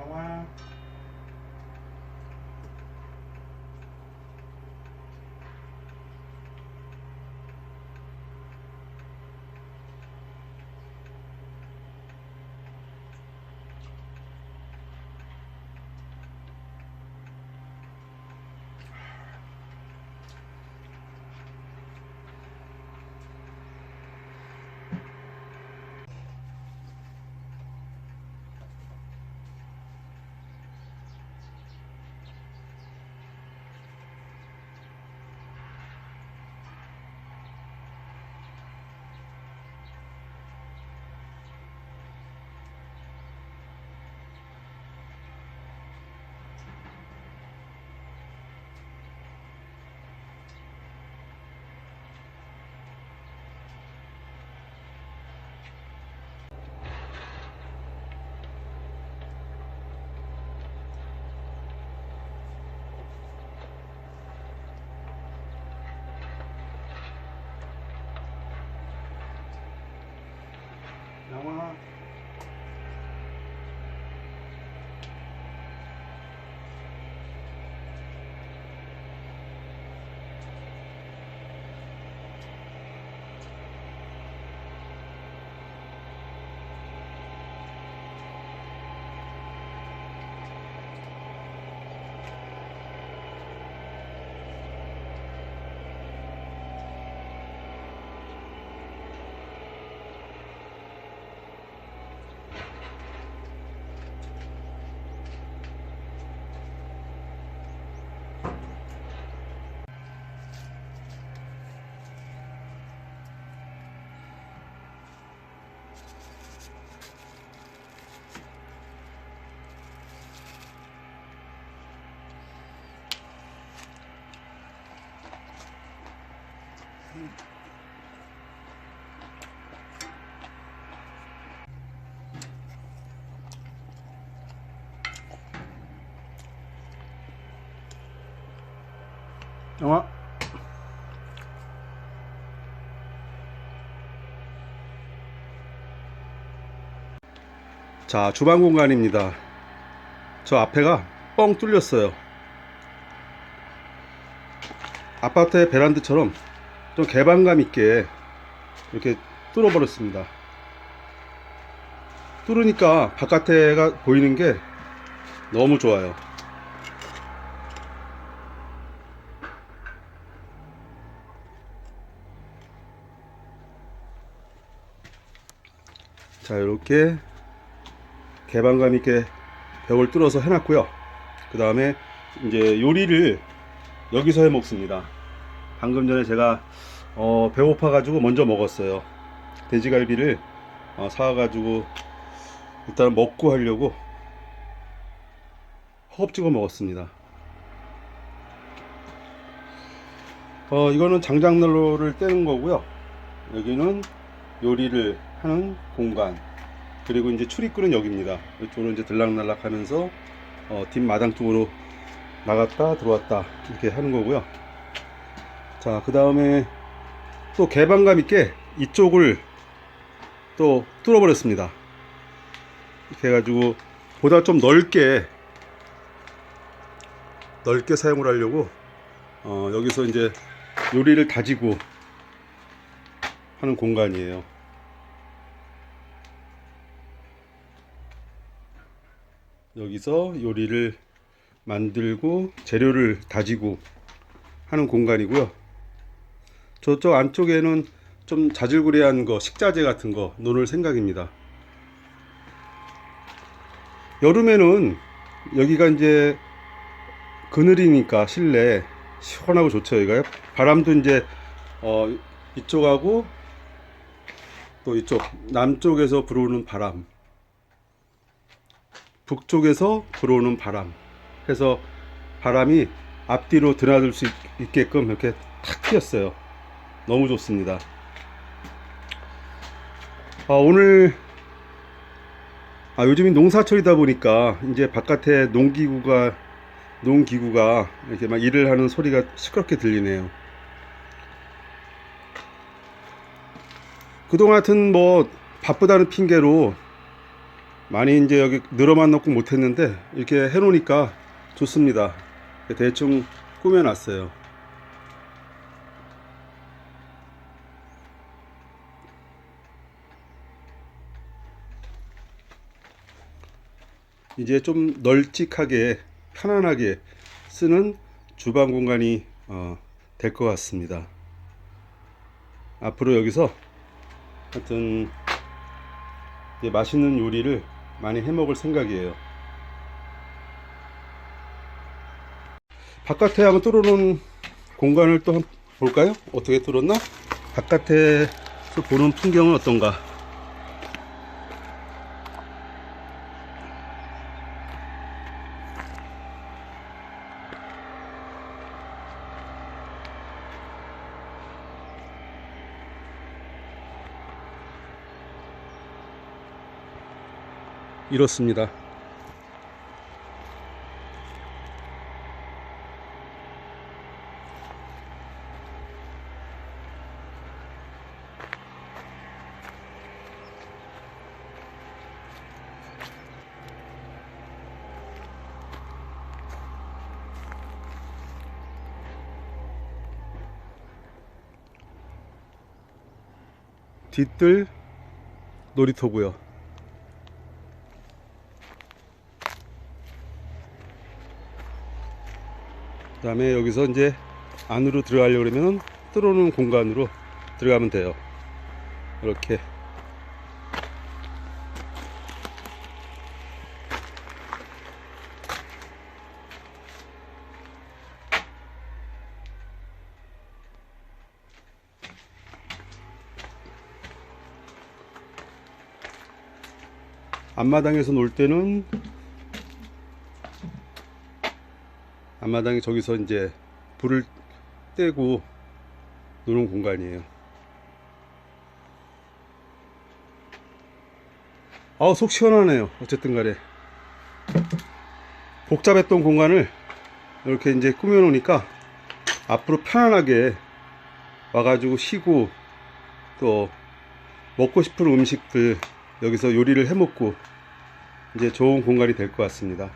나와. 나와. 나와. 자, 주방 공간입니다. 저 앞에가 뻥 뚫렸어요. 아파트의 베란다처럼 좀 개방감 있게 이렇게 뚫어 버렸습니다. 뚫으니까 바깥에가 보이는 게 너무 좋아요. 자, 이렇게 개방감 있게 벽을 뚫어서 해놨고요. 그 다음에 이제 요리를 여기서 해 먹습니다. 방금 전에 제가 배고파 가지고 먼저 먹었어요. 돼지갈비를 사와가지고 일단 먹고 하려고 허겁지겁 먹었습니다. 이거는 장작난로를 떼는 거고요. 여기는 요리를 하는 공간, 그리고 이제 출입구는 여기입니다. 이쪽으로 이제 들락날락 하면서 뒷마당 쪽으로 나갔다 들어왔다 이렇게 하는 거고요. 자, 그 다음에 또 개방감 있게 이쪽을 또 뚫어 버렸습니다. 이렇게 해가지고 보다 좀 넓게 사용을 하려고 여기서 이제 요리를 다지고 하는 공간이에요. 여기서 요리를 만들고 재료를 다지고 하는 공간이고요. 저쪽 안쪽에는 좀 자질구레한 거, 식자재 같은 거 놓을 생각입니다. 여름에는 여기가 이제 그늘이니까 실내 시원하고 좋죠. 여기가 바람도 이제 이쪽하고 또 이쪽 남쪽에서 불어오는 바람, 북쪽에서 불어오는 바람 해서 바람이 앞뒤로 드나들 수 있게끔 이렇게 탁 트였어요. 너무 좋습니다. 오늘 요즘이 농사철이다 보니까 이제 바깥에 농기구가 이렇게 막 일을 하는 소리가 시끄럽게 들리네요. 그동안 하여튼 뭐 바쁘다는 핑계로 많이 이제 여기 늘어만 놓고 못했는데 이렇게 해놓으니까 좋습니다. 대충 꾸며놨어요. 이제 좀 널찍하게 편안하게 쓰는 주방 공간이 될 것 같습니다. 앞으로 여기서 하여튼 이제 맛있는 요리를 많이 해 먹을 생각이에요. 바깥에 한번 뚫어놓은 공간을 또 한번 볼까요? 어떻게 뚫었나? 바깥에서 보는 풍경은 어떤가? 이렇습니다. 뒤뜰 놀이터고요. 그 다음에 여기서 이제 안으로 들어가려고 그러면 뚫어놓은 공간으로 들어가면 돼요. 이렇게. 앞마당에서 놀 때는 앞마당에 저기서 이제 불을 떼고 노는 공간이에요. 아우 속 시원하네요. 어쨌든 간에 복잡했던 공간을 이렇게 이제 꾸며 놓으니까 앞으로 편안하게 와가지고 쉬고 또 먹고 싶은 음식들 여기서 요리를 해 먹고 이제 좋은 공간이 될 것 같습니다.